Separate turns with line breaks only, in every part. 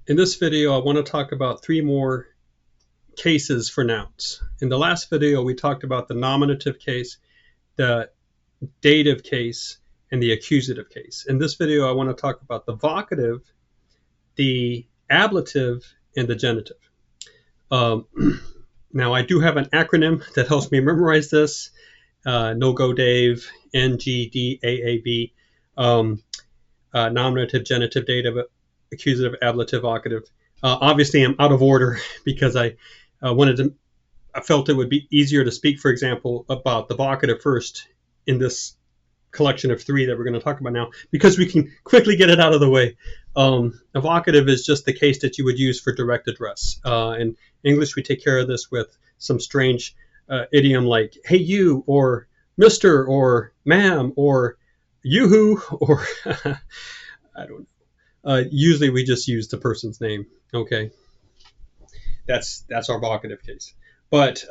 In this video, I want to talk about three more cases for nouns. In the last video, we talked about the nominative case, the dative case, and the accusative case. In this video, I want to talk about the vocative, the ablative, and the genitive. Now, I do have an acronym that helps me memorize this. No Go Dave, NGDAAB, nominative, genitive, dative, accusative, ablative, vocative. Obviously, I'm out of order because I felt it would be easier to speak, for example, about the vocative first in this collection of three that we're going to talk about now, because we can quickly get it out of the way. A vocative is just the case that you would use for direct address. In English, we take care of this with some strange idiom like, hey, you, or Mr., or ma'am, or yoo-hoo, or I don't know. Usually we just use the person's name. Okay, that's our vocative case. But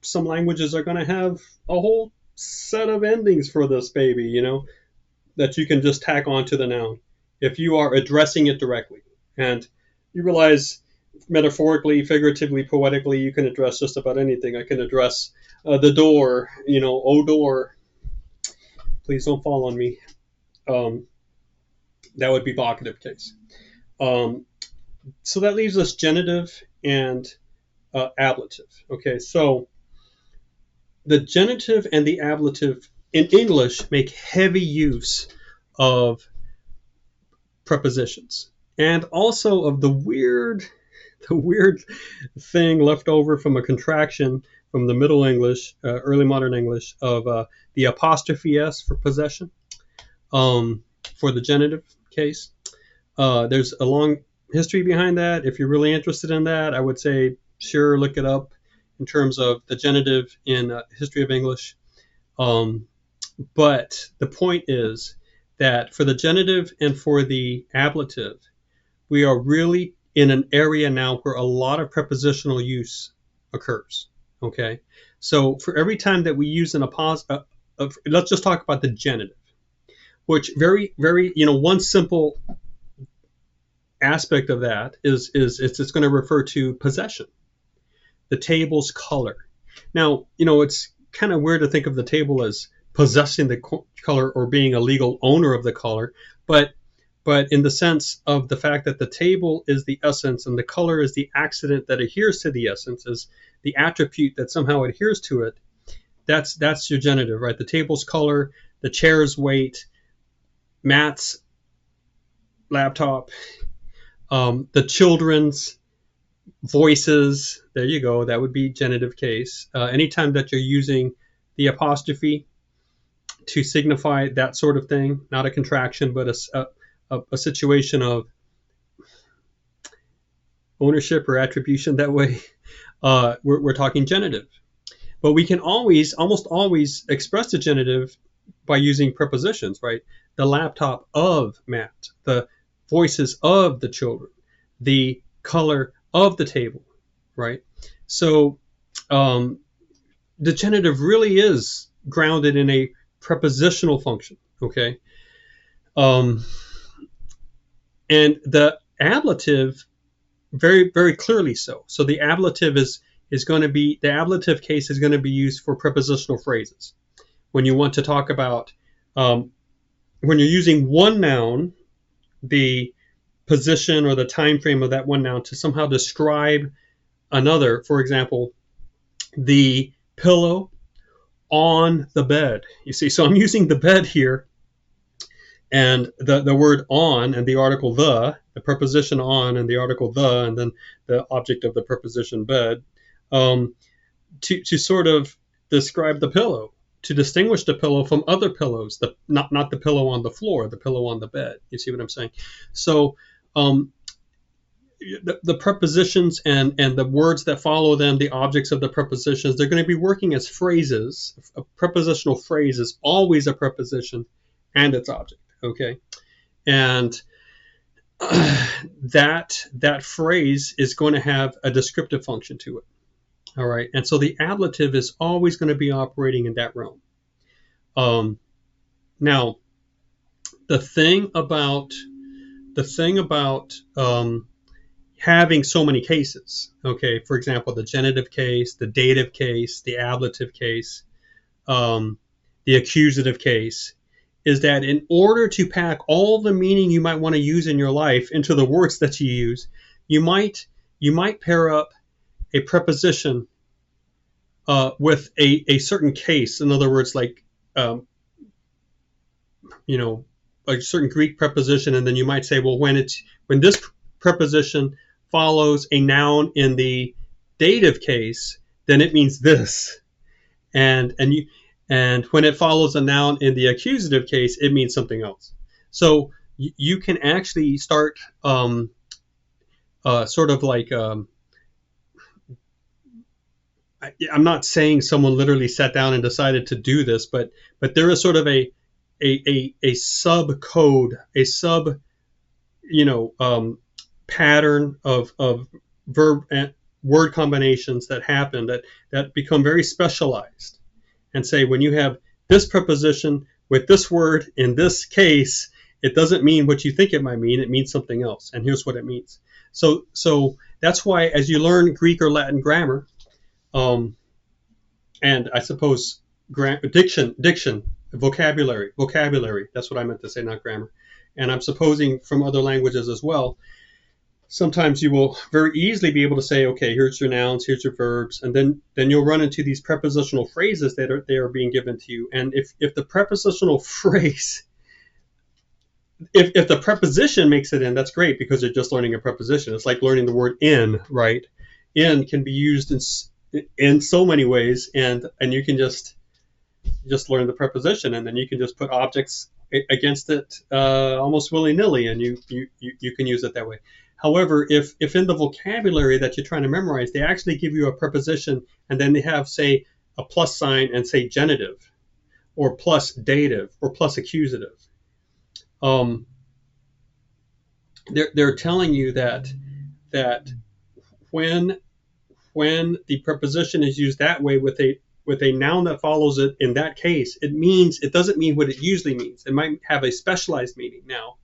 some languages are going to have a whole set of endings for this baby, that you can just tack on to the noun if you are addressing it directly. And you realize, metaphorically, figuratively, poetically, you can address just about anything. I can address the door, oh door. Please don't fall on me. That would be vocative case. So that leaves us genitive and ablative. Okay, so the genitive and the ablative in English make heavy use of prepositions, and also of the weird thing left over from a contraction from the Middle English, early modern English, of the apostrophe S for possession for the genitive case. There's a long history behind that. If you're really interested in that, I would say sure, look it up in terms of the genitive in history of English. But the point is that for the genitive and for the ablative, we are really in an area now where a lot of prepositional use occurs. Okay, so for every time that we use an apostrophe, let's just talk about the genitive, which very, one simple aspect of that is it's going to refer to possession. The table's color. Now, it's kind of weird to think of the table as possessing the color or being a legal owner of the color, but in the sense of the fact that the table is the essence and the color is the accident that adheres to the essence, is the attribute that somehow adheres to it. That's your genitive, right? The table's color, the chair's weight, Matt's laptop, the children's voices. There you go. That would be genitive case. Anytime that you're using the apostrophe to signify that sort of thing, not a contraction, but a situation of ownership or attribution that way, we're talking genitive. But we can almost always express the genitive by using prepositions, right? The laptop of Matt, the voices of the children, the color of the table, right? So the genitive really is grounded in a prepositional function, okay? And the ablative, very, very clearly so. So the ablative the ablative case is going to be used for prepositional phrases. When you want to talk about, when you're using one noun, the position or the time frame of that one noun to somehow describe another. For example, the pillow on the bed. You see, so I'm using the bed here, and the word on and the article the preposition on and the article the, and then the object of the preposition bed, to sort of describe the pillow, to distinguish the pillow from other pillows, not the pillow on the floor, the pillow on the bed. You see what I'm saying? So the prepositions and the words that follow them, the objects of the prepositions, they're going to be working as phrases. A prepositional phrase is always a preposition and its object, okay? And that phrase is going to have a descriptive function to it. All right, and so the ablative is always going to be operating in that realm. Now, the thing about the thing about having so many cases, okay, for example, the genitive case, the dative case, the ablative case, um, the accusative case, is that in order to pack all the meaning you might want to use in your life into the words that you use, you might pair up a preposition with a certain case. In other words, like um, you know, a certain Greek preposition, and then you might say, well, when this preposition follows a noun in the dative case, then it means this, and when it follows a noun in the accusative case, it means something else. So you can actually start sort of like I'm not saying someone literally sat down and decided to do this, but there is sort of a sub code, a sub pattern of verb and word combinations that happen that become very specialized, and say when you have this preposition with this word in this case, it doesn't mean what you think it might mean. It means something else, and here's what it means. So that's why as you learn Greek or Latin grammar, and I suppose diction, vocabulary. That's what I meant to say, not grammar. And I'm supposing from other languages as well. Sometimes you will very easily be able to say, okay, here's your nouns, here's your verbs, and then you'll run into these prepositional phrases that are being given to you. And if the prepositional phrase, if the preposition makes it in, that's great, because you're just learning a preposition. It's like learning the word in, right? In can be used in so many ways, and you can just learn the preposition, and then you can just put objects against it almost willy-nilly, and you can use it that way. However, if in the vocabulary that you're trying to memorize, they actually give you a preposition, and then they have, say, a plus sign and say genitive, or plus dative, or plus accusative, they're telling you that when the preposition is used that way with a noun that follows it in that case, it doesn't mean what it usually means. It might have a specialized meaning now,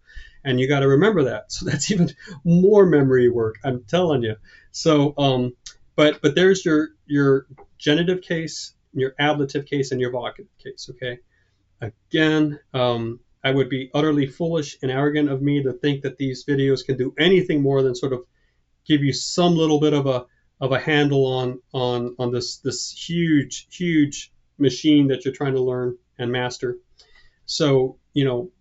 and you got to remember that. So that's even more memory work, I'm telling you. So but there's your genitive case, your ablative case, and your vocative case. Okay, again, I would be utterly foolish and arrogant of me to think that these videos can do anything more than sort of give you some little bit of a handle on this huge machine that you're trying to learn and master. So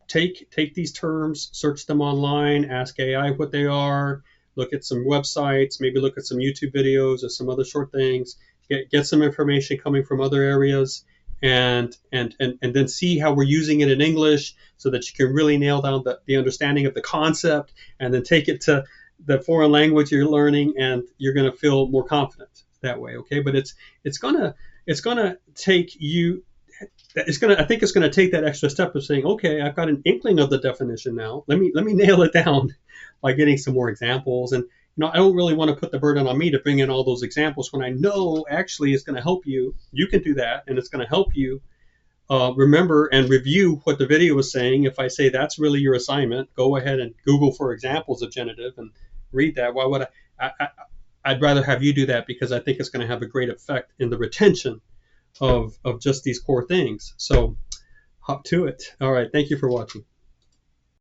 take these terms, search them online, ask AI what they are, look at some websites, maybe look at some YouTube videos or some other short things, get some information coming from other areas, and then see how we're using it in English, so that you can really nail down the understanding of the concept, and then take it to the foreign language you're learning, and you're going to feel more confident that way. Okay, but it's gonna take you. I think it's gonna take that extra step of saying, okay, I've got an inkling of the definition now. Let me nail it down by getting some more examples. And I don't really want to put the burden on me to bring in all those examples when I know actually it's going to help you. You can do that, and it's going to help you remember and review what the video is saying. If I say that's really your assignment, go ahead and Google for examples of genitive and read that. Why would I'd rather have you do that, because I think it's going to have a great effect in the retention of just these core things. So hop to it. All right. Thank you for watching.